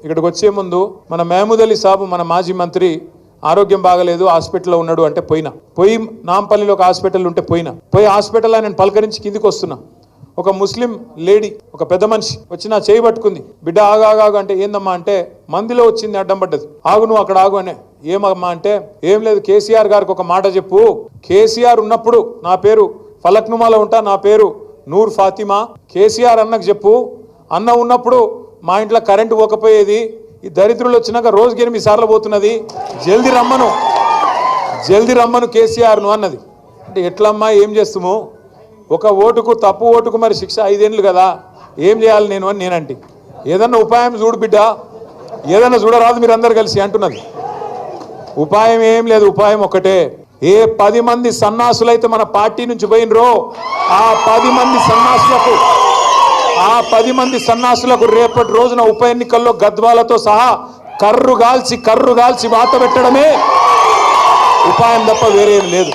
ఇక్కడికి వచ్చే ముందు మన మహమూద్ అలీ సాబు మన మాజీ మంత్రి ఆరోగ్యం బాగలేదు హాస్పిటల్లో ఉన్నాడు అంటే పోయి నాంపల్లిలో ఒక హాస్పిటల్ ఉంటే పోయి హాస్పిటల్లో నేను పలకరించి కిందికి వస్తున్నా. ఒక ముస్లిం లేడీ ఒక పెద్ద మనిషి వచ్చి నా చేయి పట్టుకుంది. బిడ్డ ఆగాగు అంటే ఏందమ్మా అంటే మందిలో వచ్చింది అడ్డం పడ్డది. ఆగు నువ్వు అక్కడ ఆగు అనే. ఏమమ్మా అంటే ఏం లేదు కేసీఆర్ గారికి ఒక మాట చెప్పు. కేసీఆర్ ఉన్నప్పుడు నా పేరు ఫలక్నుమాలో ఉంటా, నా పేరు నూర్ ఫాతిమా. కేసీఆర్ అన్నకు చెప్పు అన్న ఉన్నప్పుడు మా ఇంట్లో కరెంటు పోకపోయేది, ఈ దరిద్రులు వచ్చినాక రోజుకి 8 సార్లు పోతున్నది, జల్దీ రమ్మను కేసీఆర్ను అన్నది. అంటే ఎట్లమ్మా ఏం చేస్తాము, ఒక ఓటుకు తప్పు ఓటుకు మరి శిక్ష 5 ఏళ్ళు కదా, ఏం చేయాలి నేను అని నేనంటే ఏదన్నా ఉపాయం చూడు బిడ్డ, ఏదన్నా చూడరాదు మీరు అందరు కలిసి అంటున్నది. ఉపాయం ఏం లేదు, ఉపాయం ఒకటే. ఏ 10 మంది సన్నాసులైతే మన పార్టీ నుంచి పోయినరో ఆ 10 మంది సన్నాసులకు రేపటి రోజున ఉప ఎన్నికల్లో గద్వాలతో సహా కర్రు గాల్చి వాత పెట్టడమే ఉపాయం తప్ప వేరేం లేదు.